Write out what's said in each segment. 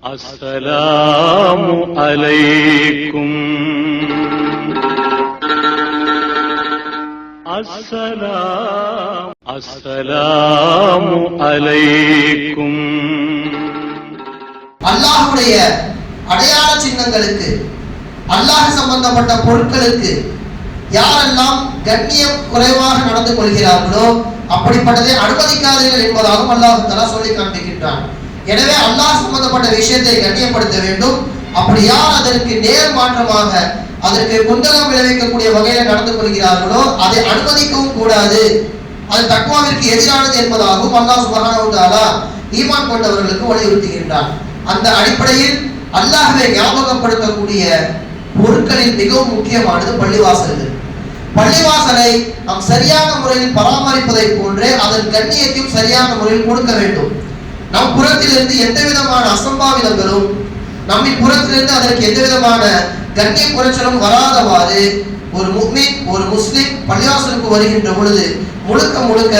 அஸ்ஸலாமு அலைக்கும். அஸ்ஸலாமு அலைக்கும். அல்லாஹ்வுடைய அடையாள சின்னங்களுக்கு, அல்லாஹ் சம்பந்தப்பட்ட பொருட்களுக்கு யாரெல்லாம் கண்ணியம் குறைவாக நடந்து கொள்கிறார்களோ அப்படிப்பட்டதை அனுமதிக்காதீர்கள் என்பதாகவும் அல்லாஹ் தஆலா சொல்லி காண்பிக்கின்றான். எனவே அல்லாஹ் சம்பந்தப்பட்ட விஷயத்தை கண்ணியப்படுத்த வேண்டும். அப்படி யார் அதற்கு நேர் மாற்றமாக அதற்கு குந்தகம் விளைவிக்கக்கூடிய வகையில் நடந்து கொள்கிறார்களோ அதை அனுமதிக்கவும் கூடாது. அது தக்வாவிற்கு எதிரானது என்பதாகவும் அல்லாஹ் சுப்ஹானஹு வ தஆலா ஈமான் கொண்டவர்களுக்கு வலியுறுத்துகின்றான். அந்த அடிப்படையில் அல்லாஹ்வை ஞாபகப்படுத்தக்கூடிய பொருட்களில் மிகவும் முக்கியமானது பள்ளிவாசல்கள். பள்ளிவாசலை நாம் சரியான முறையில் பராமரிப்பதை போன்றே அதன் கண்ணியத்தையும் சரியான முறையில் கொடுக்க வேண்டும். நம் புறத்திலிருந்து எந்த விதமான அசம்பாவிதங்களும், நம்மின் புறத்திலிருந்து அதற்கு எந்த விதமான கண்ணிய குறைச்சலும் வராதவாறு ஒரு முஃமின், ஒரு முஸ்லிம் பள்ளிவாசலுக்கு வருகின்ற பொழுது முழுக்க முழுக்க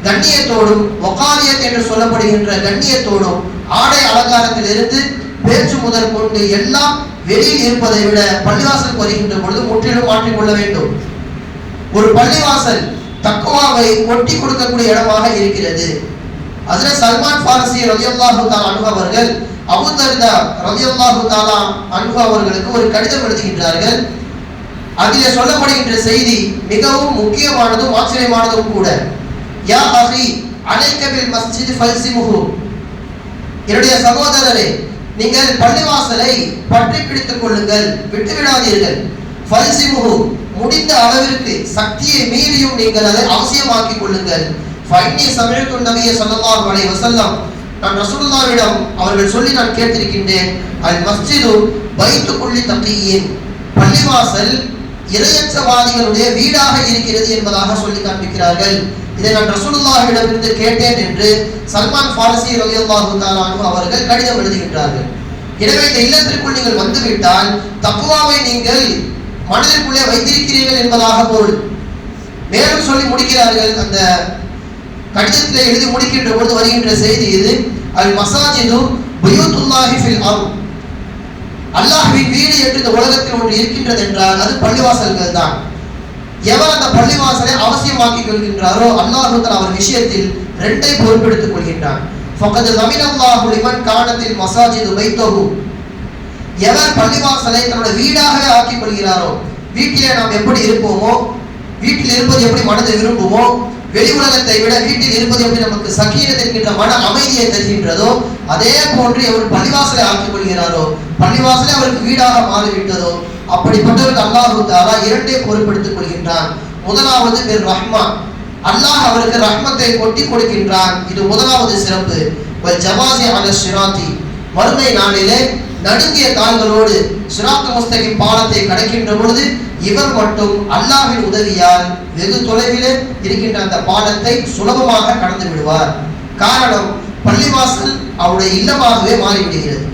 கண்ணியத்தோடும், வகாரியத் என்று சொல்லப்படுகின்ற கண்ணியத்தோடும், ஆடை அலங்காரத்தில் இருந்து பேச்சு முதல் கொண்டு எல்லாம் வெளியில் இருப்பதை விட பள்ளிவாசலுக்கு வருகின்ற பொழுது முற்றிலும் மாற்றிக்கொள்ள வேண்டும். ஒரு பள்ளிவாசல் தக்வாவை ஒட்டி கொடுக்கக்கூடிய இடமாக இருக்கிறது. ஹஜ்ரத் சல்மான் ஃபாரிஸி ரலியல்லாஹு தஆலா அன்ஹு அவர்கள் அபூ தர்தா ரலியல்லாஹு தஆலா அன்ஹு அவர்களுக்கு ஒரு கடிதம் எழுதுகின்றார்கள். அதிலே சொல்லப்படுகின்ற செய்தி மிகவும் முக்கியமானதும் ஆச்சரியமானதும் கூட. யா அஹி அலைக பில் மஸ்ஜித் ஃபல்சிமுஹு, என்னுடைய சகோதரரே, நீங்கள் பள்ளிவாசலை பற்றி பிடித்துக் கொள்ளுங்கள், விட்டுவிடாதீர்கள். ஃபல்சிமுஹு, முடிந்த அளவிற்கு சக்தியை மீறியும் நீங்கள் அதை அவசியமாக்கிக் கொள்ளுங்கள். ஃபைன்னி சமிஅத்து நபிய ஸல்லல்லாஹு அலைஹி வஸல்லம், நான் ரசூலுல்லாஹ்விடம் அவர்கள் சொல்லி நான் கேட்டிருக்கின்றேன், அல் மஸ்ஜிது பைத்து குல்லி தகியின், பள்ளிவாசல் இறையற்றவாதிகளுடைய வீடாக இருக்கிறது என்பதாக சொல்லி காண்பிக்கிறார்கள். இதை நான் ரசூலுல்லாஹ்விடம் இருந்து கேட்டேன் என்று சல்மான் ஃபாரிஸி ரலியல்லாஹு தஆலா அன்ஹு அவர்கள் கடிதம் எழுதுகின்றார்கள். எனவே இந்த இல்லத்திற்குள் நீங்கள் வந்துவிட்டால் தக்வாவை நீங்கள் மனதிற்குள்ளே வைத்திருக்கிறீர்கள் என்பதாக பொருள். மேலும் சொல்லி முடிக்கிறார்கள். அந்த கடிதத்திலே எழுதி முடிக்கின்ற பொழுது வருகின்ற செய்தி இது, அல் மசாஜிது பயூத்துல்லாஹி ஃபில் அர்த், அல்லாஹ்வின் வீடு என்று இந்த உலகத்தில் ஒன்று இருக்கின்றது என்றால் அது பள்ளிவாசல்கள் தான். எவர் அந்த பள்ளிவாசலை அவசியமாக்கிக் கொள்கின்றாரோ அல்லாஹ் தஆலா அவர் விஷயத்தில் இரண்டை பொறுப்பெடுத்துக் கொள்கின்றான். ஃபகத் லமினல்லாஹு லிமன் கானத்தில் மசாஜிது பைத்துஹு, எவர் பள்ளிவாசலை தன்னுடைய வீடாகவே ஆக்கிக் கொள்கிறாரோ, வீட்டிலே நாம் எப்படி இருப்போமோ, வீட்டில் இருப்பது எப்படி மனதை விரும்புமோ, வெளி உலகத்தை விட வீட்டில் இருப்பது எப்படி நமக்கு சகீனத் என்கின்ற மன அமைதியை தருகின்றதோ, அதே போன்று எவர் பள்ளிவாசலை ஆக்கிக் கொள்கிறாரோ, பள்ளிவாசலை அவருக்கு வீடாக மாறிவிட்டதோ, அப்படிப்பட்டவருக்கு அல்லாஹ் தஆலா இரண்டே பொறுப்பெடுத்துக் கொள்கின்றான். முதலாவது பிர் ரஹ்மான், அல்லாஹ் அவருக்கு ரஹ்மத்தை கொட்டி கொடுக்கின்றான். இது முதலாவது சிறப்பு. வல் ஜவாஸி அல ஸிராத்தி, மறுமை நாளிலே நடுங்கிய கால்களோடு சிராத் முஸ்தகிம் பாலத்தை கடக்கின்ற பொழுது இவர் மட்டும் அல்லாஹ்வின் உதவியால் வெகு தொலைவிலே இருக்கின்ற அந்த பாலத்தை சுலபமாக கடந்து விடுவார். காரணம், பள்ளிவாசல் அவருடைய இல்லமாகவே மாறிவிடுகிறது.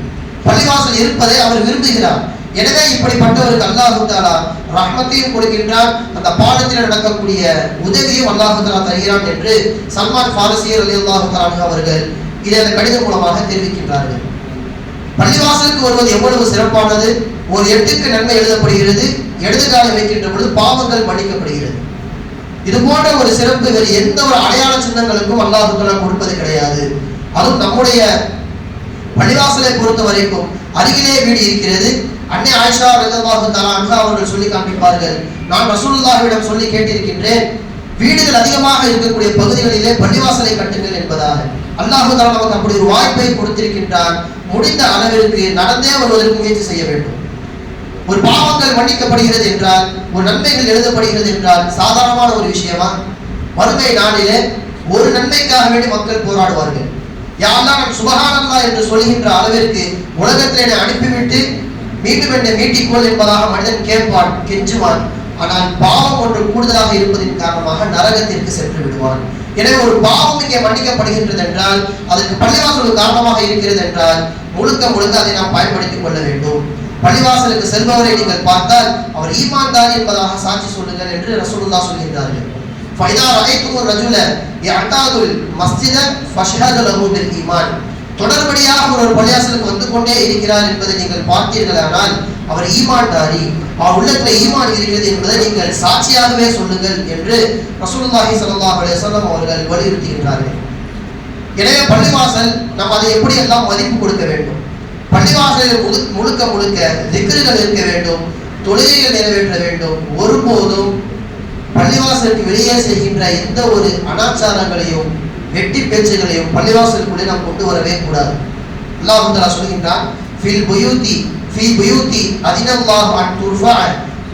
பள்ளிவாசல் இருப்பதை அவர் விரும்புகிறார். எனவே இப்படிப்பட்டவருக்கு அல்லாஹ் தஆலா ரஹ்மத்தையும் கொடுக்கின்றான், அந்த பாலத்தில் நடக்கக்கூடிய உதவியும் அல்லாஹ் தஆலா தருகிறான் என்று சல்மான் ஃபாரிஸி ரலியல்லாஹு தஆலா அன்ஹு அவர்கள் இதை அந்த கடிதம் மூலமாக தெரிவிக்கின்றார்கள். பள்ளிவாசலுக்கு வருவது எவ்வளவு சிறப்பானது! ஒரு எட்டுக்கு நன்மை எழுதப்படுகிறது, இடதுகாலை வைக்கின்ற பொழுது பாவங்கள் மன்னிக்கப்படுகிறது. இது போன்ற ஒரு சிறப்பு வேறு எந்த ஒரு அடையாள சின்னங்களுக்கும் அல்லாஹ் தஆலா கொடுப்பது கிடையாது. அதுவும் நம்முடைய பள்ளிவாசலை பொறுத்த வரைக்கும் அருகிலே வீடு இருக்கிறது. அன்னை ஆயிஷா ரலியல்லாஹு தஆலா அன்ஹா அவர்கள் சொல்லி காண்பிப்பார்கள், நான் ரசூலுல்லாஹ்விடம் சொல்லி கேட்டிருக்கின்றேன், வீடுகள் அதிகமாக இருக்கக்கூடிய பகுதிகளிலே பள்ளிவாசலை கட்டுங்கள் என்பதாக. அல்லாஹ் தஆலா நமக்கு அப்படி ஒரு வாய்ப்பை கொடுத்திருக்கின்றான். முடிந்த அளவிற்கு நடந்தே வருவதற்கு முயற்சி செய்ய வேண்டும். ஒரு பாவங்கள் மன்னிக்கப்படுகிறது என்றால், ஒரு நன்மைகள் எழுதப்படுகிறது என்றால் சாதாரணமான ஒரு விஷயமா? மறுமை நாளிலே ஒரு நன்மைக்காக வேண்டி மக்கள் போராடுவார்கள். யா அல்லாஹ், நான் சுப்ஹானல்லாஹ் என்று சொல்கின்ற அளவிற்கு உலகத்திலே அனுப்பிவிட்டு மீண்டும் என்னை மீட்டிக்கொள் என்பதாக மனிதன் கேட்பான், கெஞ்சுவான். ஆனால் பாவம் ஒன்று கூடுதலாக இருப்பதின் காரணமாக நரகத்திற்கு சென்று விடுவான். எனவே ஒரு பாவம் இங்கே மன்னிக்கப்படுகின்றது என்றால், அதற்கு பள்ளிவாசல் காரணமாக இருக்கிறது என்றால் முழுக்க முழுக்க அதை நாம் பயன்படுத்திக் கொள்ள வேண்டும். பள்ளிவாசலுக்கு செல்பவரை நீங்கள் பார்த்தால் அவர் ஈமான்தார் என்பதாக சாட்சி சொல்லுங்கள் என்று ரசூலுல்லாஹ் சொல்கின்றார்கள். ஃபைதா ரஐதுமு ரஜுல யஅதாதுல் மஸ்ஜித ஃபஷ்ஹது லஹு பில் ஈமான், தொடர்படியாக ஒரு பள்ளிவாசலுக்கு வந்து கொண்டே இருக்கிறார் என்பதை நீங்கள் பார்த்தீர்களானால் அவர் ஈமான்தாரி, அவர் உள்ளத்தில் ஈமான் இருக்கிறது என்பதை நீங்கள் சாட்சியாகவே சொல்லுங்கள் என்று ரசூலுல்லாஹி ஸல்லல்லாஹு அலைஹி வஸல்லம் அவர்கள் வலியுறுத்துகின்றார்கள். எனவே பள்ளிவாசல் நாம் அதை எப்படி எல்லாம் மதிப்பு கொடுக்க வேண்டும். பள்ளிவாசலில் முழுக்க முழுக்க திக்ருகள் இருக்க வேண்டும், தொழுகைகள் நிறைவேற்ற வேண்டும். ஒருபோதும் பள்ளிவாசலுக்கு வெளியே செய்கின்ற எந்த ஒரு அனாச்சாரங்களையும் வெட்டி பேச்சுகளையும் பள்ளிவாசலுக்குள்ளே நாம் கொண்டு வரவே கூடாது. அல்லாஹ் தஆலா சொல்கின்றான், ஃபில் புயூதி அதினல்லாஹு அன் துர்ஃபஅ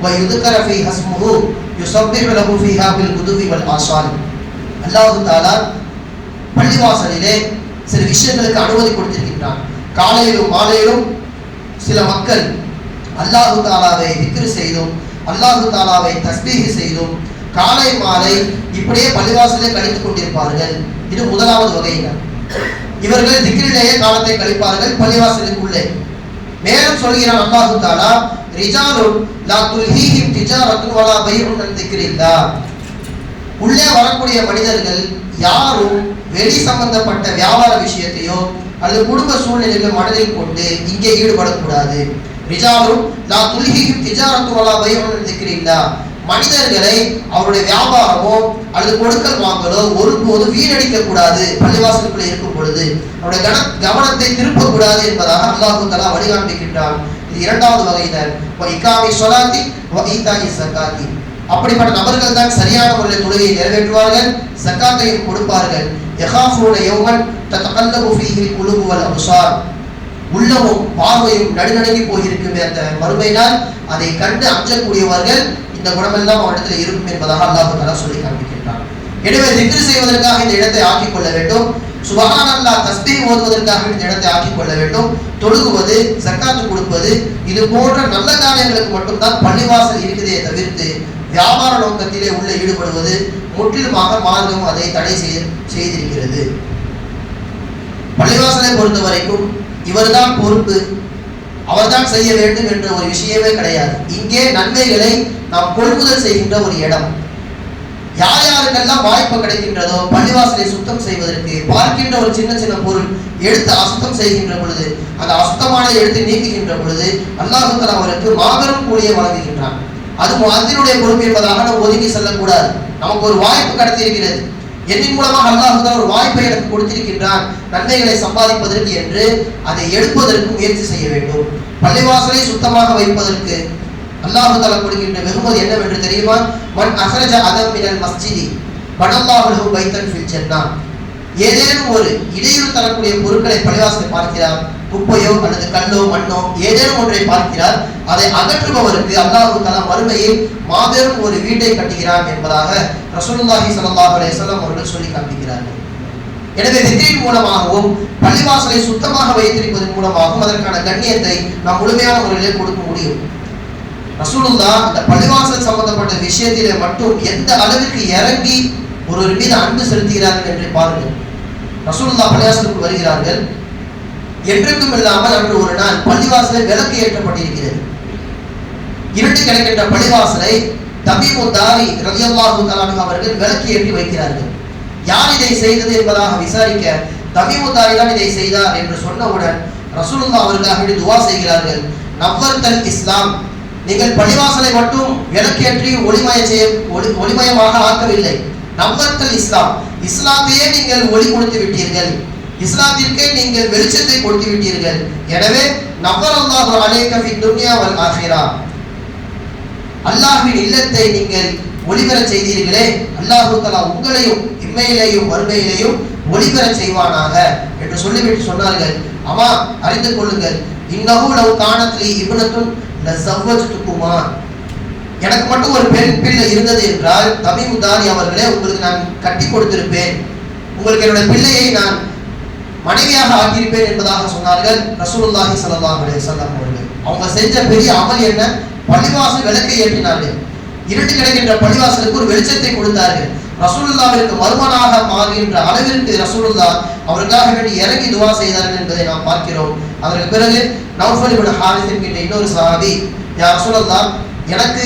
வ யுذكر ஃபீஹா இஸ்முஹு யுஸப்பிஹு லஹு ஃபீஹா பில் குதுவி வல் ஆஸால். அல்லாஹ் தஆலா பள்ளிவாசலிலே சில விஷயங்களுக்கு அனுமதி கொடுத்திருக்கின்றான். காலையிலும் மாலையிலும் சில மக்கள் அல்லாஹ் தஆலாவை திக்ர் செய்தும் அல்லாஹ் தஆலாவை தஸ்பீஹ் செய்தும் காலை மாலை இப்படியே பள்ளிவாசலை கழித்துக் கொண்டிருப்பார்கள். இது முதலாவது வகையினர். இவர்கள் திக்ரிலேயே காலத்தை கழிப்பார்கள் பள்ளிவாசலுக்குள்ளே. மேலும் சொல்கிறான் அல்லாஹ் தஆலா, ரிஜாலுன் லா துல்ஹீஹிம் திஜாரத்துன் வலா பைஉன் அன் திக்ரில்லாஹ். உள்ளே வரக்கூடிய மனிதர்கள் யாரும் வெளி சம்பந்தப்பட்ட வியாபார விஷயத்தையோ அல்லது குடும்ப சூழ்நிலைகளை மனதில் கொண்டு இங்கே ஈடுபடக்கூடாது. ரிஜாலுன் லா துல்ஹீஹிம் திஜாரத்துன் வலா பைஉன் அன் திக்ரில்லாஹ். மனிதர்களை அவருடைய வியாபாரமோ அல்லது கொடுக்கல் வாங்கலோ ஒருபோது வீணடிக்க கூடாது. பள்ளிவாசலுக்குள்ளே இருக்கும் பொழுது அவருடைய கவனத்தை திருப்பக்கூடாது என்பதாக அல்லாஹ் தஆலா வழிகாட்டுகின்றான். இது இரண்டாவது வகையினர். இகாமி ஸலாத்தி வ ஈதாஇ ஸகாத்தி. அப்படிப்பட்ட நபர்கள் தான் சரியான முறையில் தொழுகையை நிறைவேற்றுவார்கள், ஸகாத்தையும் கொடுப்பார்கள். யகாஃபூன யௌமன் ததகல்லபு ஃபீஹில் குலூபு வல் அப்சார். உள்ளமும் பார்வையும் நடுநடுங்கி போயிருக்குமே அந்த மறுமை நாள், அதை கண்டு அஞ்சக்கூடியவர்கள் இந்த குணமெல்லாம் அவரிடத்தில் இருக்கும் என்பதாக அல்லாஹ் தஆலா சொல்லி காண்பிக்கின்றான். எனவே திக்ர் செய்வதற்காக இந்த இடத்தை ஆக்கிக் கொள்ள வேண்டும். சுப்ஹானல்லாஹ் தஸ்பீஹ் ஓதுவதற்காக இந்த இடத்தை ஆக்கிக் கொள்ள வேண்டும். தொழுகுவது, ஜக்காத்து கொடுப்பது, இது போன்ற நல்ல காரியங்களுக்கு மட்டும்தான் பள்ளிவாசல் இருக்குதே தவிர்த்து வியாபார நோக்கத்திலே உள்ள ஈடுபடுவது முற்றிலுமாக மார்க்கம் அதை தடை செய்திருக்கிறது. பள்ளிவாசலை பொறுத்த வரைக்கும் இவர்தான் பொறுப்பு, அவர்தான் செய்ய வேண்டும் என்ற ஒரு விஷயமே கிடையாது. இங்கே நன்மைகளை நாம் கொள்முதல் செய்கின்ற ஒரு இடம். யார் யாருக்கெல்லாம் வாய்ப்பு கிடைக்கின்றதோ பள்ளிவாசலை சுத்தம் செய்வதற்கு, பார்க்கின்ற ஒரு சின்ன சின்ன பொருள் எடுத்து அசுத்தம் செய்கின்ற பொழுது, அந்த அசுத்தமானதை எடுத்து நீக்குகின்ற பொழுது அல்லாஹ் தஆலா அவருக்கு மாபெரும் கூலியை வழங்குகின்றான். அது முஅத்தினுடைய பொறுப்பு என்பதாக நாம் ஒதுங்கி செல்லக்கூடாது. நமக்கு ஒரு வாய்ப்பு கிடைத்திருக்கிறது, என்னின் மூலமாக அல்லாஹ் தஆலா ஒரு வாய்ப்பை எனக்கு கொடுத்திருக்கின்றான் நன்மைகளை சம்பாதிப்பதற்கு என்று அதை எடுப்பதற்கு முயற்சி செய்ய வேண்டும். பள்ளிவாசலை சுத்தமாக வைப்பதற்கு அல்லாஹ் தஆலா கொடுக்கின்ற வெகுமதி என்னவென்று தெரியுமா? மன் அஹ்ரஜ அதம் மினல் மஸ்ஜிதி பனல்லாஹு லஹு பைத்தன் ஃபில் ஜன்னah. ஏதேனும் ஒரு இடையூறு தரக்கூடிய பொருட்களை பள்ளிவாசலை பார்க்கிறார், குப்பையோ அல்லது கல்லோ மண்ணோ ஏதேனும் ஒன்றை பார்க்கிறார், அதை அகற்றுபவருக்கு அல்லாஹ் தஆலா மறுமையில் மாபெரும் ஒரு வீட்டை கட்டுகிறான் என்பதாக ரசூலுல்லாஹி ஸல்லல்லாஹு அலைஹி வஸல்லம் அவர்கள் சொல்லி காண்பிக்கிறார்கள். எனவே திக்ரின் மூலமாகவும் பள்ளிவாசலை சுத்தமாக வைத்திருப்பதன் மூலமாகவும் அதற்கான கண்ணியத்தை நாம் முழுமையான முறையிலே கொடுக்க முடியும். ரசூலுல்லாஹ் இந்த பள்ளிவாசல் சம்பந்தப்பட்ட விஷயத்திலே மட்டும் எந்த அளவிற்கு இறங்கி ஒருவர் மீது அன்பு செலுத்துகிறார்கள் என்று பாருங்கள். ரசூலுல்லாஹ் பள்ளிவாசலுக்கு வருகிறார்கள். என்றுக்கும் இல்லாமல் அன்று ஒரு நாள் பள்ளிவாசலை விளக்கு ஏற்றப்பட்டிருக்கிறது. இருட்டு கிடக்கின்ற பள்ளிவாசலை தமீமு தாரி ரலியல்லாஹு தஆலா அன்ஹு அவர்கள் விளக்கு ஏற்றி வைக்கிறார்கள். யார் இதை செய்தது என்பதாக விசாரிக்க தமீமு தாரி தான் இதை செய்தார் என்று சொன்னவுடன் ரசூலுல்லாஹ் அவர்களுக்காக துஆ செய்கிறார்கள். நவ்வர்தல் இஸ்லாம், நீங்கள் பள்ளிவாசலை மட்டும் விளக்கேற்றி ஒளிமயமாக ஆக்கவில்லை. நவ்வர்தல் இஸ்லாம், இஸ்லாத்தையே நீங்கள் ஒளி கொடுத்து விட்டீர்கள், இஸ்லாத்திற்கே நீங்கள் வெளிச்சத்தை கொடுத்து விட்டீர்கள். எனவே நவ்வரல்லாஹு அலைக ஃபித் துன்யா வல் ஆখিরা, அல்லாஹ்வின் இல்லத்தை நீங்கள் ஒளிபெற செய்தீர்களே, அல்லாஹ் தஆலா உங்களையும் இம்மையிலேயும் மறுமையிலேயும் ஒளிபெற செய்வானாக என்று சொல்லிவிட்டு சொன்னார்கள், அம்மா அறிந்து கொள்ளுங்கள், இன்னஹு லவ் கானத் லீ இப்னத்துன் லஸவ்வஜ்துகுமா, எனக்கு மட்டும் ஒரு பெண் பிள்ளை இருந்தது என்றால் தமீமு தாரி அவர்களே உங்களுக்கு நான் கட்டி கொடுத்திருப்பேன், உங்களுக்கு என்னுடைய பிள்ளையை நான் மனைவியாக ஆக்கியிருப்பேன் என்பதாக சொன்னார்கள் ரசூலுல்லாஹி ஸல்லல்லாஹு அலைஹி வஸல்லம் அவர்கள். அவங்க செஞ்ச பெரிய அமல் என்ன? பள்ளிவாசல் விளக்கை ஏற்றினார்கள். இருட்டு கிடக்கின்ற பள்ளிவாசலுக்கு ஒரு வெளிச்சத்தை கொடுத்தார்கள். ரசூலுல்லாஹ்விற்கு மருமனாக மாறுகின்ற அளவிற்கு ரசூலுல்லாஹ் அவருக்காக வேண்டி இறங்கி துஆ செய்தார்கள் என்பதை நாம் பார்க்கிறோம். அதற்கு பிறகு நௌஃபல் இப்னு ஹாரிஸ் என்கின்ற இன்னொரு சஹாபி, யா ரசூலுல்லாஹ், எனக்கு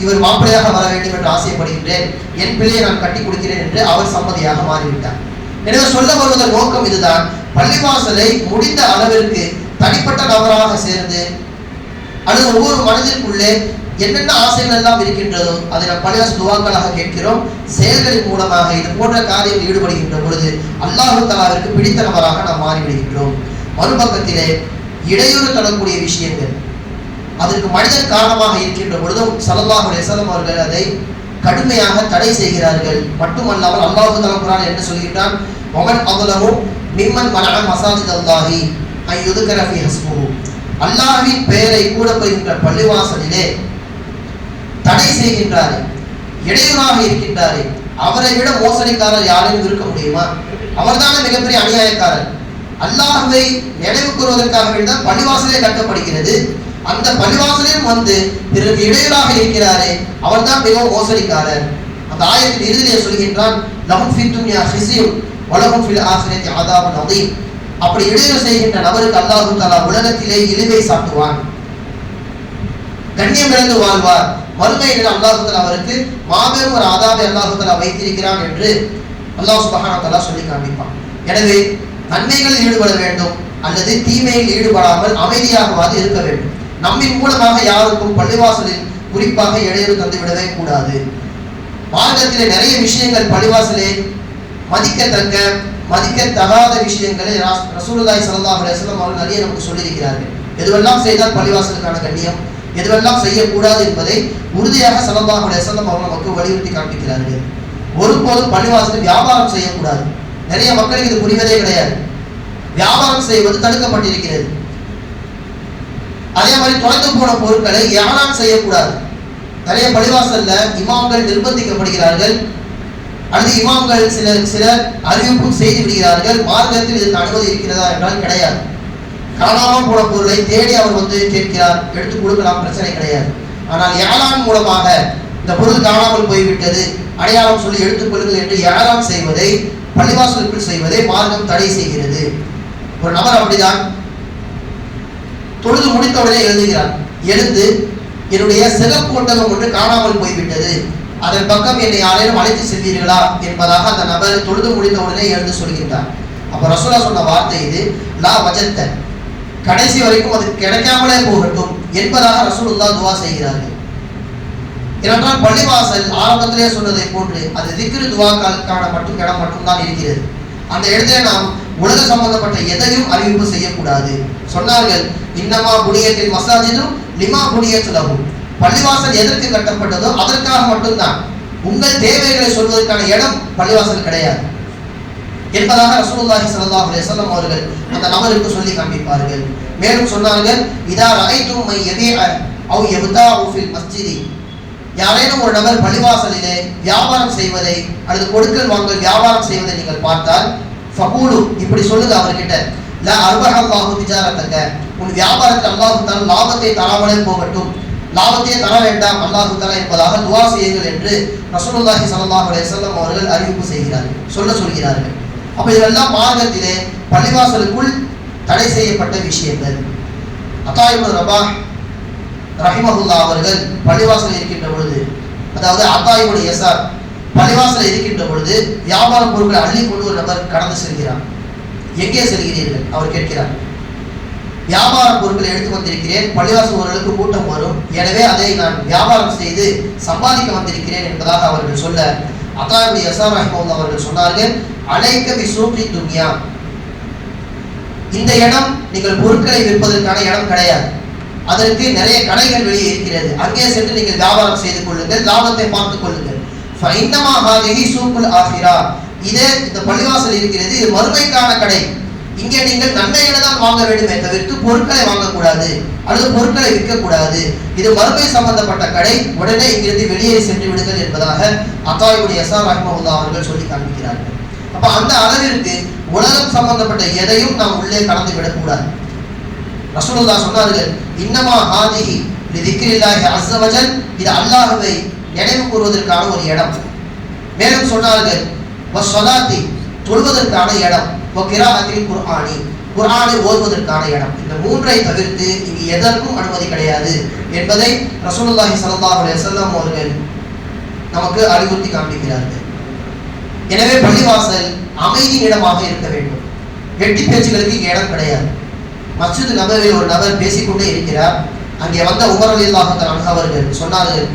இவர் மாப்பிள்ளையாக வர வேண்டும் என்று ஆசைப்படுகின்றேன், என் பிள்ளையை நான் கட்டி கொடுக்கிறேன் என்று அவர் சம்மதியாக மாறிவிட்டார். எனவே சொல்ல வருவதன் நோக்கம் இதுதான், பள்ளிவாசலை முடிந்த அளவிற்கு தனிப்பட்ட நபராக சேர்ந்து அல்லது ஒவ்வொரு மனதிற்குள்ளே என்னென்ன ஆசைகள் எல்லாம் இருக்கின்றதோ அதை நாம் பள்ளிவாசல் துவாக்களாக கேட்கிறோம். செயல்களின் மூலமாக இது போன்ற காரியத்தில் ஈடுபடுகின்ற பொழுது அல்லாஹ் தஆலாவிற்கு பிடித்த நபராக நாம் மாறிவிடுகின்றோம். மறுபக்கத்திலே இடையூறு தரக்கூடிய விஷயங்கள் அதற்கு மனிதன் காரணமாக இருக்கின்ற பொழுதும் ஸல்லல்லாஹு அலைஹி வஸல்லம் அவர்கள் அதை கடுமையாக தடை செய்கிறார்கள். மட்டுமல்லாமல் அல்லாஹ் தஆலா குர்ஆனில் என்ன சொல்கிறான், வமன் அظلمு மிம்மன் மனஅ மசாஜித் அல்லாஹி அன் யுذكر ஃபீஹி இஸ்முஹு. அல்லாஹ்வின் பெயரை கூறப்படுகின்ற பள்ளிவாசலிலே தடை செய்கின்றாரே, இடையூறாக இருக்கின்றாரே, அவரை விட மோசடிக்காரர் யாரையும் இருக்க முடியுமா? அவர்தானே மிகப்பெரிய அநியாயக்காரர். அல்லாஹ்வை நினைவு கூறுவதற்காக வேண்டிதான் பள்ளிவாசலே கட்டப்படுகிறது. அந்த பள்ளிவாசலையும் வந்து பிறகு இடையூறாக இருக்கிறாரே, அவர்தான் மிகவும் மோசடிக்காரர். அந்த ஆயத்தின் இறுதியிலே சொல்கின்றான், லஹும் ஃபித் துன்யா ஹிஸ்யுன் வ லஹும் ஃபில் ஆখিরাতি அஸாபுன் அதீம். அப்படி இடையூறு செய்கின்ற நபருக்கு அல்லாஹ் தஆலா உலகத்திலே இழிவை சாட்டுவான், கண்ணியம் இழந்து வாழ்வார். மறுமையில் அல்லாஹ் தஆலா அவருக்கு மாபெரும் ஒரு அதாபை அல்லாஹ் தஆலா வைத்திருக்கிறான் என்று அல்லாஹ் சுப்ஹானஹு வ தஆலா சொல்லி காண்பிப்பான். எனவே நன்மைகளில் ஈடுபட வேண்டும் அல்லது தீமையில் ஈடுபடாமல் அமைதியாகவாது இருக்க வேண்டும். நம்மின் மூலமாக யாருக்கும் பள்ளிவாசலில் குறிப்பாக இடையூறு தந்துவிடவே கூடாது. மார்க்கத்திலே நிறைய விஷயங்கள் பள்ளிவாசலே மதிக்கத்தக்க மதிக்கத்தகாத விஷயங்களை ரசூலுல்லாஹி ஸல்லல்லாஹு அலைஹி வஸல்லம் அவர்கள் நிறைய நமக்கு சொல்லியிருக்கிறார்கள். எதுவெல்லாம் செய்தால் பள்ளிவாசலுக்கான கண்ணியம், எதுவெல்லாம் செய்யக்கூடாது என்பதை உறுதியாக ஸல்லல்லாஹு அலைஹி வஸல்லம் அவர்கள் நமக்கு வலியுறுத்தி காண்பிக்கிறார்கள். ஒருபோதும் பள்ளிவாசலில் வியாபாரம் செய்யக்கூடாது. நிறைய மக்களுக்கு இது புரிவதே கிடையாது. வியாபாரம் செய்வது தடுக்கப்பட்டிருக்கிறது. அதே மாதிரி தொலைந்து போன பொருட்களை யாரான் செய்யக்கூடாது. நிறைய பள்ளிவாசல்ல இமாம்கள் நிர்பந்திக்கப்படுகிறார்கள் அல்லது இமாம்கள் சிலர் அறிவிப்பும் செய்து விடுகிறார்கள். மார்க்கத்தில் இதற்கு அனுமதி இருக்கிறதா என்றால் கிடையாது. காணாமல் போன பொருளை தேடி அவர் வந்து கேட்கிறார், எடுத்து கொடுக்கலாம், பிரச்சனை கிடையாது. ஆனால் யாரான் மூலமாக இந்த பொருள் காணாமல் போய்விட்டது, அடையாளம் சொல்லி எடுத்துக் கொள்ளுங்கள் என்று யாரான் செய்வதை, பள்ளிவாசலுக்குள் செய்வதை மார்க்கம் தடை செய்கிறது. ஒரு நபர் அப்படிதான் தொழுது முடித்தவுடனே எழுந்து என்னுடைய சிறப்பு ஒட்டகம் ஒன்று காணாமல் போய்விட்டது, அதன் பக்கம் என்னை யாரேனும் அழைத்து செல்வீர்களா என்பதாக அந்த நபர் தொழுது முடித்தவுடனே எழுந்து சொல்கின்றார். அப்ப ரசூலா சொன்ன வார்த்தை இது, லா வஜத்த, கடைசி வரைக்கும் அது கிடைக்காமலே போகட்டும் என்பதாக ரசூலுல்லாஹ் துஆ செய்கிறார்கள். ஏனென்றால் பள்ளிவாசல் ஆரம்பத்திலே சொன்னதை போன்று அது திக்ரு துஆக்களுக்கான இடம் மட்டும்தான் இருக்கிறது. அந்த இடத்திலே நாம் உலக சம்பந்தப்பட்ட எதையும் அறிவிப்பு செய்யக்கூடாது. சொன்னார்கள், இன்னமா புனியத்தில் மசாஜிதும் லிமா புனியத் லஹு. பள்ளிவாசல் எதற்கு கட்டப்பட்டதோ அதற்காக மட்டும்தான். உங்கள் தேவைகளை சொல்வதற்கான இடம் பள்ளிவாசல் கிடையாது என்பதாக ரசூலுல்லாஹி ஸல்லல்லாஹு அலைஹி வஸல்லம் அவர்கள் அந்த நபருக்கு சொல்லி காண்பிப்பார்கள். மேலும் சொன்னார்கள், இதா ரஐதும் மை யபீஅ அவ் யப்தாஉ ஃபில் மஸ்ஜிதி. யாரேனும் ஒரு நபர் பள்ளிவாசலிலே வியாபாரம் செய்வதை அல்லது கொடுக்கல் வாங்கல் வியாபாரம் செய்வதை நீங்கள் பார்த்தால், ஃபகூலு, இப்படி சொல்லுங்க அவர்கிட்ட, லா அர்பஹல்லாஹு திஜாரத்தக, உன் வியாபாரத்தில் அல்லாஹ் தஆலா லாபத்தை தராமலே போகட்டும், லாபத்தை தர வேண்டாம் அல்லாஹ் தஆலா என்பதாக துஆ செய்யுங்கள் என்று ரசூலுல்லாஹி ஸல்லல்லாஹு அலைஹி வஸல்லம் அவர்கள் அறிவிப்பு செய்கிறார்கள், சொல்கிறார்கள். அப்ப இதெல்லாம் மார்க்கத்திலே பள்ளிவாசலுக்குள் தடை செய்யப்பட்ட விஷயங்கள். அத்தா இப்னு ரபாஹ் ரஹிமஹுல்லாஹ் அவர்கள் பள்ளிவாசல் இருக்கின்ற பொழுது, அதாவது அத்தா இப்னு யஸார் பள்ளிவாசல் இருக்கின்ற பொழுது வியாபார பொருட்களை அள்ளி கொண்டு ஒரு நபர் கடந்து செல்கிறார். எங்கே செல்கிறீர்கள்? அவர் கேட்கிறார். வியாபார பொருட்களை எடுத்து வந்திருக்கிறேன், பள்ளிவாசல் ஓரளவுக்கு கூட்டம் வரும், எனவே அதை நான் வியாபாரம் செய்து சம்பாதிக்க வந்திருக்கிறேன் என்பதாக அவர்கள் சொல்ல, அத்தா இப்னு யஸார் ரஹிமஹுல்லாஹ் அவர்கள் சொன்னார்கள், அலைக்க பிசூகி துன்யா, இந்த இடம் நீங்கள் பொருட்களை விற்பதற்கான இடம் கிடையாது. அதற்கு நிறைய கடைகள் வெளியே இருக்கிறது, அங்கே சென்று நீங்கள் வியாபாரம் செய்து கொள்ளுங்கள், லாபத்தை பார்த்துக் கொள்ளுங்கள். ஃபைன்னமா ஹாதிஹி சூக்குல் ஆஹிரா, இதே இந்த பள்ளிவாசல் இருக்கிறது, இது மறுமைக்கான கடை. இங்கே நீங்கள் நன்மைகளை தான் வாங்க வேண்டுமே தவிர்த்து பொருட்களை வாங்கக்கூடாது அல்லது பொருட்களை விற்கக்கூடாது. இது மறுமை சம்பந்தப்பட்ட கடை, உடனே இங்கிருந்து வெளியே சென்று விடுங்கள் என்பதாக அத்தா இப்னு யஸார் ரஹிமஹுல்லாஹ் அவர்கள் சொல்லி காண்பிக்கிறார்கள். அப்ப அந்த அளவிற்கு உலகம் சம்பந்தப்பட்ட எதையும் நாம் உள்ளே கலந்து விடக்கூடாது. ரசூலுல்லாஹ் சொன்னார்கள், இன்னமா ஹாதிஹி லிதிக்ரில்லாஹி அஸ்ஸ வஜல், இது அல்லாஹ்வை நினைவு கூறுவதற்கான ஒரு இடம். மேலும் சொன்னார்கள், வஸ்ஸலாத்தி, தொழுவதற்கான இடம், வகிராஅத்தில் குர்ஆனி, குர்ஆனை ஓதுவதற்கான இடம். இந்த மூன்றை தவிர்த்து இங்கு எதற்கும் அனுமதி கிடையாது என்பதை ரசூலுல்லாஹி ஸல்லல்லாஹு அலைஹி வஸல்லம் அவர்கள் நமக்கு அறிவுறுத்தி காண்பிக்கிறார்கள். எனவே பள்ளிவாசல் அமைதியின் இடமாக இருக்க வேண்டும். வெட்டி பேச்சுகளுக்கு இங்கே இடம் கிடையாது. மஸ்ஜித் நபவியில் ஒரு நபர் பேசிக்கொண்டே இருக்கிறார். அங்கே வந்த உமர் ரலியல்லாஹு அன்ஹு அவர்கள் சொன்னார்கள்,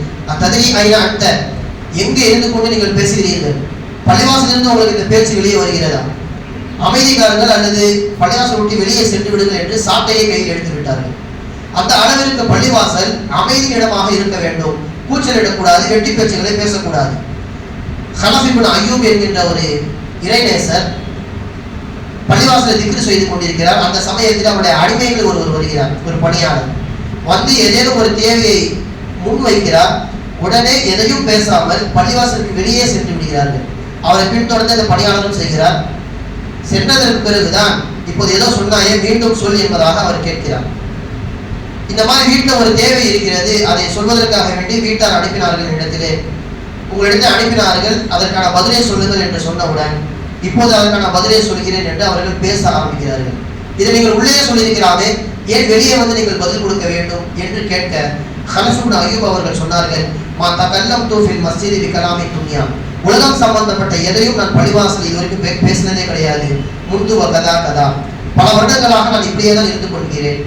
ததரி ஐனா அன்த, எங்கே இருந்து கொண்டு நீங்கள் பேசுகிறீர்கள்? பள்ளிவாசலிருந்து உங்களுக்கு இந்த பேச்சு வெளியே வருகிறதா? அமைதிக்காரர்கள் அல்லது பள்ளிவாசல் விட்டு வெளியே சென்று விடுங்கள் என்று சாட்டையை கையில் எடுத்து விட்டார்கள். அந்த அளவிற்கு பள்ளிவாசல் அமைதி இடமாக இருக்க வேண்டும், கூச்சலிடக்கூடாது, வெட்டி பேச்சுகளை பேசக்கூடாது. ஹலஃப் இப்னு அய்யூப் என்கின்ற ஒரு இறைநேசர் பள்ளிவாசலை திக்ர் செய்து கொண்டிருக்கிறார். அந்த சமயத்தில் அவருடைய அடிமைகள் ஒருவர் வருகிறார், ஒரு பணியாளர் வந்து ஏதேனும் ஒரு தேவையை முன்வைக்கிறார். உடனே எதையும் பேசாமல் பள்ளிவாசலுக்கு வெளியே சென்று விடுகிறார்கள். அவரை பின்தொடர்ந்து அந்த பணியாளரும் செய்கிறார். சென்றதற்கு பிறகுதான், இப்போது ஏதோ சொன்னாயே மீண்டும் சொல் என்பதாக அவர் கேட்கிறார். இந்த மாதிரி வீட்டில் ஒரு தேவை இருக்கிறது, அதை சொல்வதற்காக வேண்டி வீட்டார் அனுப்பினார்கள் இடத்திலே. உங்களிடத்தில் அனுப்பினார்கள், அதற்கான பதிலை சொல்லுங்கள் என்று சொன்னவுடன், இப்போது அதற்கான பதிலை சொல்கிறேன் என்று அவர்கள் பேச ஆரம்பிக்கிறார்கள். இதை நீங்கள் உள்ளே சொல்லியிருக்கிறாவே, ஏன் வெளியே வந்து நீங்கள் பதில் கொடுக்க வேண்டும் என்று கேட்க, ஹலஃப் இப்னு அய்யூப் அவர்கள் சொன்னார்கள், மா தகல்லம் தூஃபில் மஸ்ஜிதி பிகலாமி துன்யா, உலகம் சம்பந்தப்பட்ட எதையும் நான் பள்ளிவாசல் இதுவரைக்கும் பேசினதே கிடையாது. முந்துவ கதா கதா, பல வருடங்களாக நான் இப்படியே தான் இருந்து கொள்கிறேன்.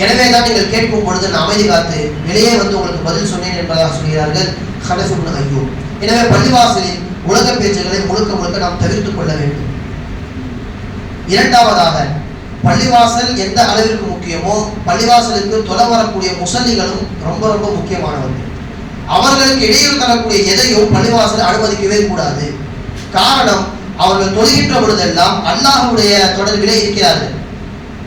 எனவேதான் நீங்கள் கேட்கும் பொழுது நான் அமைதி காத்து வெளியே வந்து உங்களுக்கு பதில் சொன்னேன் என்பதாக சொல்கிறார்கள் ஹலஃப் இப்னு அய்யூப். எனவே பள்ளிவாசலில் உலக பேச்சுகளை முழுக்க முழுக்க நாம் தவிர்த்துக் கொள்ள வேண்டும். இரண்டாவதாக, பள்ளிவாசல் எந்த அளவிற்கு முக்கியமோ பள்ளிவாசலுக்கு தொலை வரக்கூடிய முசல்லிகளும் ரொம்ப ரொம்ப முக்கியமானவர்கள். அவர்களுக்கு இடையூறு தரக்கூடிய எதையும் பள்ளிவாசல் அனுமதிக்கவே கூடாது. காரணம், அவர்கள் தொழுகின்ற பொழுதெல்லாம் அல்லாஹ்வுடைய தொடர்பிலே இருக்கிறார்கள்.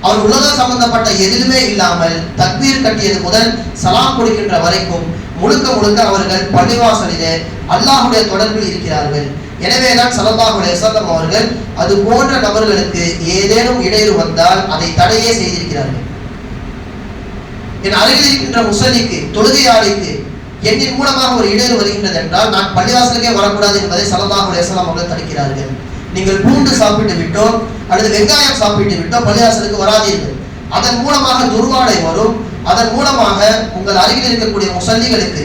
அவர் உலகம் சம்பந்தப்பட்ட எதிலுமே இல்லாமல் தக்பீர் கட்டியது முதல் சலாம் கொடுக்கின்ற வரைக்கும் முழுக்க முழுக்க அவர்கள் பள்ளிவாசலிலே அல்லாஹ்வுடைய தொடர்பில் இருக்கிறார்கள். எனவேதான் ஸல்லல்லாஹு அலைஹி வஸல்லம் அவர்கள் அது போன்ற நபர்களுக்கு ஏதேனும் இடையூறு வந்தால் அதை தடையே செய்திருக்கிறார்கள். என் அருகில் இருக்கின்ற முசல்லிக்கு, தொழுகையாளிக்கு என்னின் மூலமாக ஒரு இடையூறு வருகின்றது என்றால் நான் பள்ளிவாசலுக்கே வரக்கூடாது என்பதை ஸல்லல்லாஹு அலைஹி வஸல்லம் அவர்கள் தடுக்கிறார்கள். நீங்கள் பூண்டு சாப்பிட்டு விட்டோ அல்லது வெங்காயம் சாப்பிட்டு விட்டோ பள்ளிவாசலுக்கு வராதீர்கள். அதன் மூலமாக துர்வாடை வரும். அதன் மூலமாக உங்கள் அருகில் இருக்கக்கூடிய முசல்லிகளுக்கு,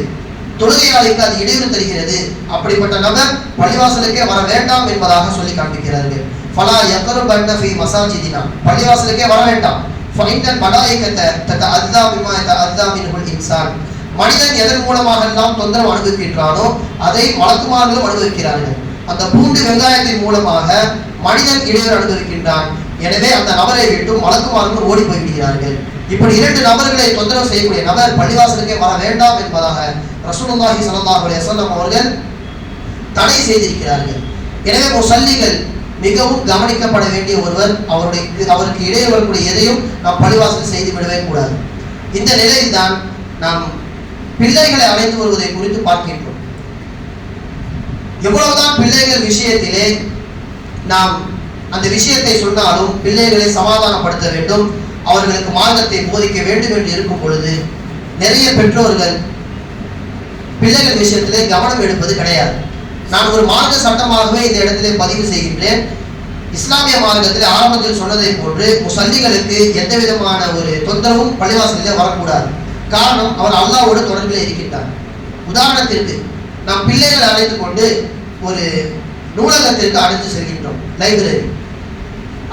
தொழுகையாளிக்கு அது இடையூறு தருகிறது. அப்படிப்பட்ட நபர் பள்ளிவாசலுக்கே வர வேண்டாம் என்பதாக சொல்லி காண்பிக்கிறார்கள். ஃபலா யக்ருபன்ன ஃபீ மஸாஜிதினா, பள்ளிவாசலுக்கே வர வேண்டாம். ஃபைனல் மலாயிகத ததஅஸ்ஸா பிமா யதஅஸ்ஸா மின்ஹுல் இன்சான், மனிதன் எதன் மூலமாக எல்லாம் தொந்தரவு அனுபவிக்கின்றானோ அதை மலக்குமார்களும் அனுபவிக்கிறார்கள். அந்த பூண்டு வெங்காயத்தின் மூலமாக மனிதன் இடையூறு அனுபவிக்கின்றான். எனவே அந்த நபரை விட்டு மலக்குமார்களும் ஓடி போய்விடுகிறார்கள். இப்படி இரண்டு நபர்களை தொந்தரவு செய்யக்கூடிய நபர் பள்ளிவாசலுக்கே வர வேண்டாம் என்பதாக ரசூலுல்லாஹி ஸல்லல்லாஹு அலைஹி வஸல்லம் அவர்கள் தடை செய்திருக்கிறார்கள். எனவே முசல்லிகள் மிகவும் கவனிக்கப்பட வேண்டிய ஒருவர். அவருக்கு இடையே வரக்கூடிய எதையும் நாம் பள்ளிவாசல் செய்து விடவே கூடாது. இந்த நிலையில் தான் நாம் பிள்ளைகளை அழைத்து வருவதை குறித்து பார்க்கின்றோம். எவ்வளவுதான் பிள்ளைகள் விஷயத்திலே நாம் அந்த விஷயத்தை சொன்னாலும் பிள்ளைகளை சமாதானப்படுத்த வேண்டும், அவர்களுக்கு மார்க்கத்தை போதிக்க வேண்டும் என்று இருக்கும் பொழுது நிறைய பெற்றோர்கள் பிள்ளைகள் விஷயத்திலே கவனம் எடுப்பது கிடையாது. நான் ஒரு மார்க்க சட்டமாகவே இந்த இடத்திலே பதிவு செய்கின்றேன். இஸ்லாமிய மார்க்கத்தில் ஆரம்பத்தில் சொன்னதை போன்று முசல்லிகளுக்கு எந்த விதமான ஒரு தொந்தரவும் பள்ளிவாசலிலே வரக்கூடாது. காரணம், அவர் அல்லாஹ்வோடு தொடர்பில் இருக்கின்றார். உதாரணத்திற்கு நாம் பிள்ளைகளை அழைத்து கொண்டு ஒரு நூலகத்திற்கு அழைத்து செல்கின்றோம், லைப்ரரி.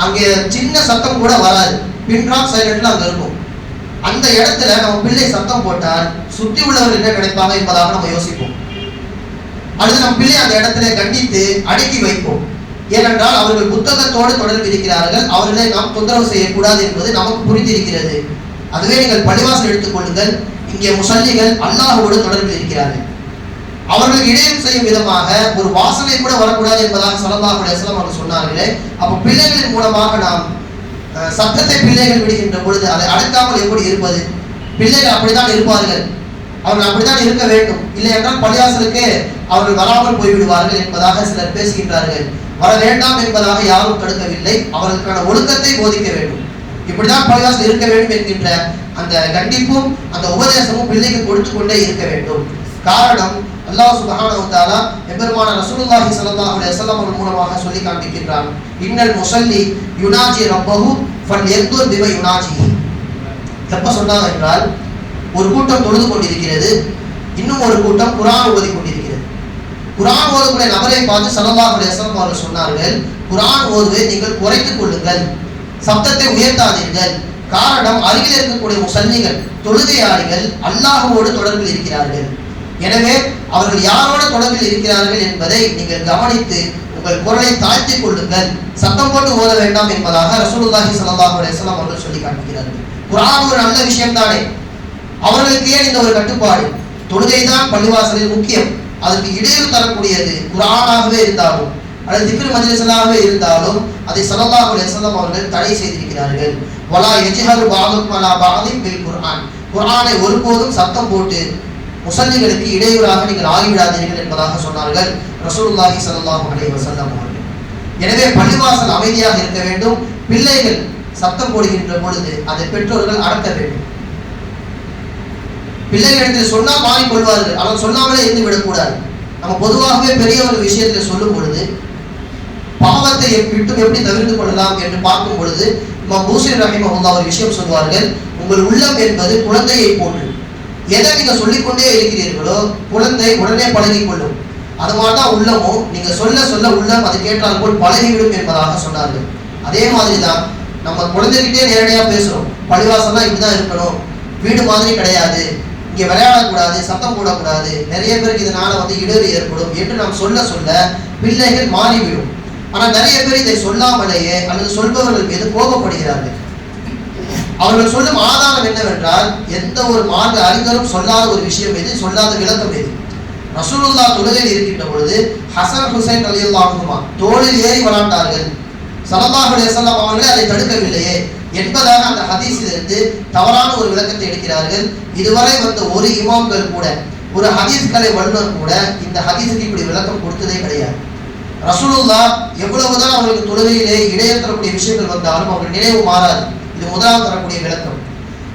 அங்கே சின்ன சத்தம் கூட வராது, பின்ட்ராப் சைலண்ட்ல அங்க இருக்கும். அந்த இடத்துல நம்ம பிள்ளை சத்தம் போட்டால் சுற்றி உள்ளவர்கள் என்ன நினைப்பாங்க என்பதாக நம்ம யோசிப்போம். அடுத்து நம்ம பிள்ளை அந்த இடத்துல கண்டித்து அடக்கி வைப்போம். ஏனென்றால் அவர்கள் புத்தகத்தோடு தொடர்பு இருக்கிறார்கள், அவர்களை நாம் தொந்தரவு செய்யக்கூடாது என்பது நமக்கு புரிந்திருக்கிறது. அதுவே நீங்கள் பள்ளிவாசல் எடுத்துக் கொள்ளுங்கள், இங்கே முசல்லிகள் அல்லாஹ்வோடு தொடர்பில் இருக்கிறார்கள். அவர்களுக்கு இடையூறு செய்யும் விதமாக ஒரு வாசனை கூட வரக்கூடாது என்பதாக ஸல்லல்லாஹு அலைஹி வஸல்லம் அவர்கள் சொன்னார்களே. அப்போ பிள்ளைகளின் மூலமாக நாம் சத்தத்தை பிள்ளைகள் விடுகின்ற பொழுது அதை அடக்காமல் எப்படி இருப்பது? பிள்ளைகள் அப்படித்தான் இருப்பார்கள், அவர்கள் அப்படித்தான் இருக்க வேண்டும். இல்லை என்றால் பள்ளிவாசலுக்கு அவர்கள் வராமல் போய்விடுவார்கள் என்பதாக சிலர் பேசுகின்றார்கள். வர வேண்டாம் என்பதாக யாரும் தடுக்கவில்லை, அவர்களுக்கான ஒழுக்கத்தை போதிக்க வேண்டும். இப்படிதான் பள்ளிவாசல் இருக்க வேண்டும் என்கின்ற அந்த கண்டிப்பும் அந்த உபதேசமும் பிள்ளைக்கு கொடுத்து கொண்டே இருக்க வேண்டும். காரணம், அல்லாஹ் சுப்ஹானஹு வ தஆலா எபெருமான ரசூலுல்லாஹி ஸல்லல்லாஹு அலைஹி வஸல்லம் அவர்கள் மூலமாக சொல்லி காண்பிக்கின்றான், இன்னல் முஸல்லி யுனாஜி ரப்பஹு ஃபல்யக்துர் பிமா யுனாஜிஹி. எப்ப சொன்னாங்க என்றால், ஒரு கூட்டம் தொழுது கொண்டிருக்கிறது, இன்னும் ஒரு கூட்டம் குர்ஆன் ஓதி கொண்டிருக்கிறது. குர்ஆன் ஓதக்கூடிய நபரை பார்த்து ஸல்லல்லாஹு அலைஹி வஸல்லம் அவர்கள் சொன்னார்கள், குர்ஆன் ஓதுவதை நீங்கள் குறைத்துக் கொள்ளுங்கள், சப்தத்தை உயர்த்தாதீர்கள். காரணம், அருகில் இருக்கக்கூடிய முஸல்லிகள் தொழுகையாளிகள் அல்லாஹ்வோடு தொடர்பில் இருக்கிறார்கள். எனவே அவர்கள் யாரோடு தொடர்பில் இருக்கிறார்கள் என்பதை நீங்கள் கவனித்து உங்கள் குரலை தாழ்த்திக் கொள்ளுங்கள், சத்தம் போட்டு ஓத வேண்டாம் என்பதாக ரசூலுல்லாஹி ஸல்லல்லாஹு அலைஹி வஸல்லம் அவர்கள் சொல்லி காட்டுகிறார்கள். குர்ஆன் ஒரு நல்ல விஷயம் தானே, அவர்களுக்கு ஏன் இந்த ஒரு கட்டுப்பாடு? தொழுகைதான் பள்ளிவாசலில் முக்கியம். அதற்கு இடையூறு தரக்கூடியது குர்ஆனாகவே இருந்தாலும் அல்லது திக்ர் மஜ்லிஸாகவே இருந்தாலும் அதை ஸல்லல்லாஹு அலைஹி வஸல்லம் அவர்கள் தடை செய்திருக்கிறார்கள். வலா யஜ்ஹரு பஅதுக்கும் அலா பஅதின் பில் குர்ஆன், குர்ஆனை ஒருபோதும் சத்தம் போட்டு முஸல்லிகளுக்கு இடையூறாக நீங்கள் ஆகிவிடாதீர்கள் என்பதாக சொன்னார்கள் ரசூலுல்லாஹி ஸல்லல்லாஹு அலைஹி வஸல்லம் அவர்கள். எனவே பள்ளிவாசல் அமைதியாக இருக்க வேண்டும். பிள்ளைகள் சத்தம் போடுகின்ற பொழுது அதை பெற்றோர்கள் அடக்க வேண்டும். பிள்ளைகளிடத்தில் சொன்னா மாறிக்கொள்வார்கள், ஆனால் சொல்லாமலே இருந்து விடக்கூடாது. நம்ம பொதுவாகவே பெரியவர்கள் விஷயத்தில் சொல்லும் பொழுது பாவத்தை விட்டு எப்படி தவிர்த்து கொள்ளலாம் என்று பார்க்கும் பொழுது இமாம் பூஸிரி ரஹிமஹுல்லாஹ் ஒரு விஷயம் சொல்வார்கள், உங்கள் உள்ளம் என்பது குழந்தையை போன்று. எதை நீங்க சொல்லிக்கொண்டே இருக்கிறீர்களோ குழந்தை உடனே பழகிக் கொள்ளும். அது மாதிரிதான் உள்ளமும், நீங்க சொல்ல சொல்ல உள்ளம் அது கேட்டால் போல் பழகிவிடும் என்பதாக சொன்னார்கள். அதே மாதிரிதான் நம்ம குழந்தைகிட்டே நேரடியாக பேசுறோம், பள்ளிவாசல்லாம் இப்படிதான் இருக்கணும், வீடு மாதிரி கிடையாது, இங்கே விளையாடக்கூடாது, சத்தம் போடக்கூடாது, நிறைய பேருக்கு இதனால இடையூறு ஏற்படும் என்று நாம் சொல்ல சொல்ல பிள்ளைகள் மாறிவிடும். ஆனால் நிறைய பேர் இதை சொல்லாமலேயே அல்லது சொல்பவர்கள் மீது கோபப்படுகிறார்கள். அவர்கள் சொல்லும் ஆதாரம் என்னவென்றால், எந்த ஒரு மார்க்க அறிஞரும் சொல்லாத ஒரு விஷயம் எது, சொல்லாத விளக்கம் எது. ரசூலுல்லாஹ் தொழுகையில் இருக்கின்ற பொழுது ஹசன் ஹுசைன் ரலியல்லாஹு அன்ஹுமா தோளில் ஏறி விளையாண்டார்கள். ஸல்லல்லாஹு அலைஹி வஸல்லம் அவர்களே அதை தடுக்கவில்லையே என்பதாக அந்த ஹதீஸிலிருந்து தவறான ஒரு விளக்கத்தை எடுக்கிறார்கள். இதுவரை வந்த ஒரு இமாம்கள் கூட, ஒரு ஹதீஸ் கலை வல்லுநர் கூட இந்த ஹதீஸுக்கு இப்படி விளக்கம் கொடுத்ததே கிடையாது. ரசூலுல்லாஹ் எவ்வளவுதான் அவர்களுக்கு தொழுகையிலே இடையேற்றக்கூடிய விஷயங்கள் வந்தாலும் அவர்கள் நினைவு மாறாது. இது முதலாவது தரக்கூடிய விளக்கம்.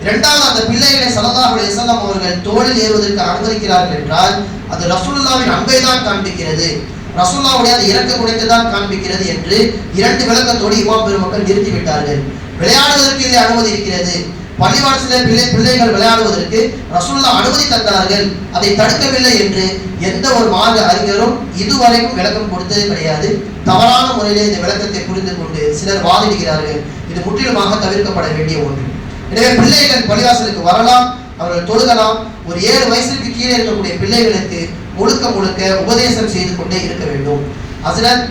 இரண்டாவது, அந்த பிள்ளைகளை ஸல்லல்லாஹு அலைஹி வஸல்லம் அவர்கள் தோளில் ஏறுவதற்கு அனுமதிக்கிறார்கள் என்றால் அது ரசூலுல்லாஹ்வின் அன்பை தான் காண்பிக்கிறது, ரசூலுல்லாஹ்வுடைய அந்த இரக்க குணத்தை தான் காண்பிக்கிறது என்று இரண்டு விளக்கத்தோடு இமாம் பெருமக்கள் நிறுத்திவிட்டார்கள். விளையாடுவதற்கு இதில் அனுமதி இருக்கிறது, பள்ளிவாசலில் பிள்ளைகள் விளையாடுவதற்கு ரசூலுல்லாஹ் அனுமதி தந்தார்கள், அதை தடுக்கவில்லை என்று எந்த ஒரு மார்க்க அறிஞரும் இதுவரைக்கும் விளக்கம் கொடுத்தது கிடையாது. தவறான முறையிலே இந்த விளக்கத்தை புரிந்து கொண்டு சிலர் வாதிடுகிறார்கள். இது முற்றிலுமாக தவிர்க்கப்பட வேண்டிய ஒன்று. எனவே பிள்ளைகள் பள்ளிவாசலுக்கு வரலாம், அவர்கள் தொழுகலாம். ஒரு 7 வயசுக்கு கீழே இருக்கக்கூடிய பிள்ளைகளுக்கு முழுக்க முழுக்க உபதேசம் செய்து கொண்டே இருக்க வேண்டும். ஹஸ்ரத்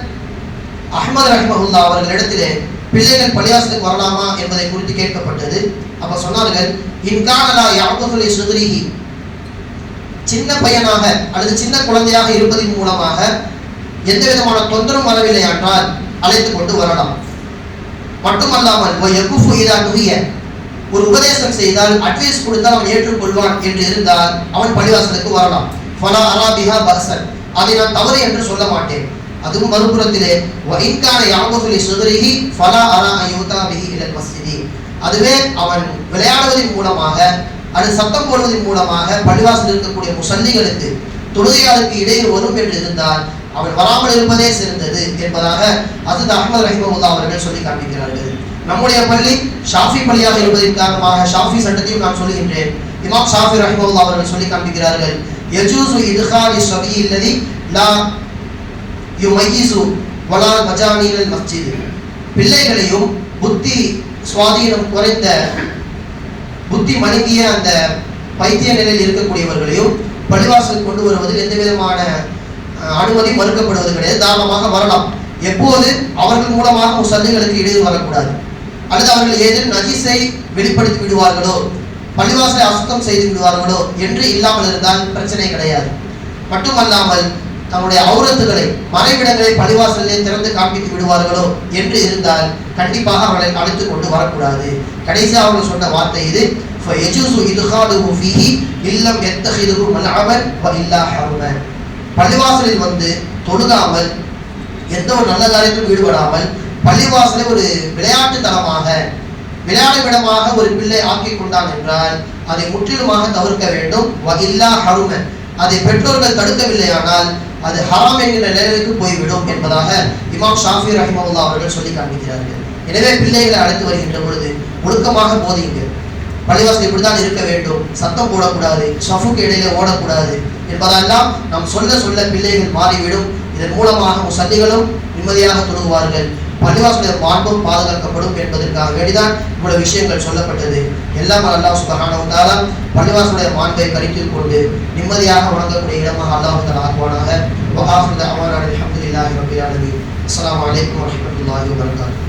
அஹ்மத் ரஹிமஹுல்லாஹ் அவர்களிடத்திலே பிள்ளைகள் பள்ளிவாசலுக்கு வரலாமா என்பதை குறித்து கேட்கப்பட்டது. அப்ப சொன்னார்கள், இன்கானலா யாபுல் சுத்ரிஹி, சின்ன பையனாக அல்லது சின்ன குழந்தையாக இருப்பதன் மூலமாக எந்த விதமான தொந்தரவும் வரவில்லை என்றால் அழைத்துக் கொண்டு வரலாம். மட்டுமல்லாமல் ஒரு உபதேசம் செய்தால், அட்வைஸ் கொடுத்தால் அவன் ஏற்றுக்கொள்வான் என்று இருந்தால் அவன் பள்ளிவாசலுக்கு வரலாம். ஃபலா அரா பிஹா பஸன், அதை நான் தவறு என்று சொல்ல மாட்டேன். அதுவும் மறுபுறத்திலே வஇன்கான யாபுல் சுத்ரிஹி ஃபலா அரா அயூதா பிஹி இலல் மஸ்ஜிதி, அதுவே அவன் விளையாடுவதன் மூலமாக அல்லது சத்தம் போடுவதன் மூலமாக பள்ளிவாசலில் இருக்கக்கூடிய முஸல்லிகளுக்கு தொழுகையாளருக்கு இடையில் வரும் என்று இருந்தால் அவன் வராமல் இருப்பதே சிறந்தது என்பதாக ஹஸ்ரத் அஹ்மத் ரஹிமஹுல்லாஹ் அவர்கள் சொல்லி காண்பிக்கிறார்கள். நம்முடைய பள்ளி ஷாஃபி பள்ளியாக இருப்பதன் காரணமாக ஷாஃபி சட்டத்தையும் நான் சொல்லுகின்றேன். இமாம் ஷாஃபி ரஹிமஹுல்லாஹ் அவர்கள் சொல்லி காண்பிக்கிறார்கள், யஜூஸு இத்காலி ஷபீ அல்லதி லா யுமையிஸு வலா மஜானில் மஸ்ஜித், பிள்ளைகளையும் புத்தி சுவாதீனம் குறைந்த புத்தி மழுங்கிய அந்த பைத்திய நிலையில் இருக்கக்கூடியவர்களையும் பள்ளிவாசலுக்கு கொண்டு வருவதில் எந்த விதமான அனுமதி மறுக்கப்படுவது கிடையாது. தாராளமாக வரலாம். எப்போது அவர்கள் மூலமாக முஸல்லிகளுக்கு இடையூறு வரக்கூடாது, அல்லது அவர்கள் ஏதேனும் நஜீஸை வெளிப்படுத்தி விடுவார்களோ, பள்ளிவாசலை அசுத்தம் செய்து விடுவார்களோ என்று இல்லாமல் இருந்தால் பிரச்சனை கிடையாது. மட்டுமல்லாமல் தன்னுடைய ஔரத்துகளை மறைவிடங்களை பள்ளிவாசலிலே திறந்து காண்பித்து விடுவார்களோ என்று இருந்தால் கண்டிப்பாக அவர்களை அழைத்துக் கொண்டு வரக்கூடாது. கடைசியாக அவர்கள் சொன்ன வார்த்தை இது, பள்ளிவாசலில் வந்து தொழுகாமல் எந்த ஒரு நல்ல காரியத்திலும் ஈடுபடாமல் பள்ளிவாசலை ஒரு விளையாட்டு தளமாக விளையாடுமிடமாக ஒரு பிள்ளை ஆக்கி கொண்டான் என்றால் அதை முற்றிலுமாக தவிர்க்க வேண்டும். அதை பெற்றோர்கள் தடுக்கவில்லையானால் அது ஹராம் என்கிற நிலைக்கு போய்விடும் என்பதாக இமாம் ஷாஃபி ரஹிமஹுல்லாஹ் அவர்கள் சொல்லி காண்பிக்கிறார்கள். எனவே பிள்ளைகளை அழைத்து வருகின்ற பொழுது ஒழுக்கமாக போதியுங்கள். பள்ளிவாசல் இப்படித்தான் இருக்க வேண்டும், சத்தம் போடக்கூடாது, ஷஃபுக்கு இடையில ஓடக்கூடாது என்பதெல்லாம் நாம் சொல்ல சொல்ல பிள்ளைகள் மாறிவிடும். இதன் மூலமாக முசல்லிகளும் நிம்மதியாக தொழுவார்கள், பள்ளிவாசலுடைய மாண்பும் பாதுகாக்கப்படும் என்பதற்காக வேண்டிதான் இவ்வளவு விஷயங்கள் சொல்லப்பட்டது. எல்லாம் அல்லாஹ் சுப்ஹானஹு வ தஆலா பள்ளிவாசலுடைய மாண்பை கருத்தில் கொண்டு நிம்மதியாக வணங்கக்கூடிய இடமாக அல்லாஹ் தஆலா ஆக்குவானாக. வ ஆகிரு தஅவானா அல்ஹம்துலில்லாஹி ரப்பில் ஆலமீன். அஸ்ஸலாமு அலைக்கும் வரஹ்மத்துல்லாஹி வபரகாத்துஹு.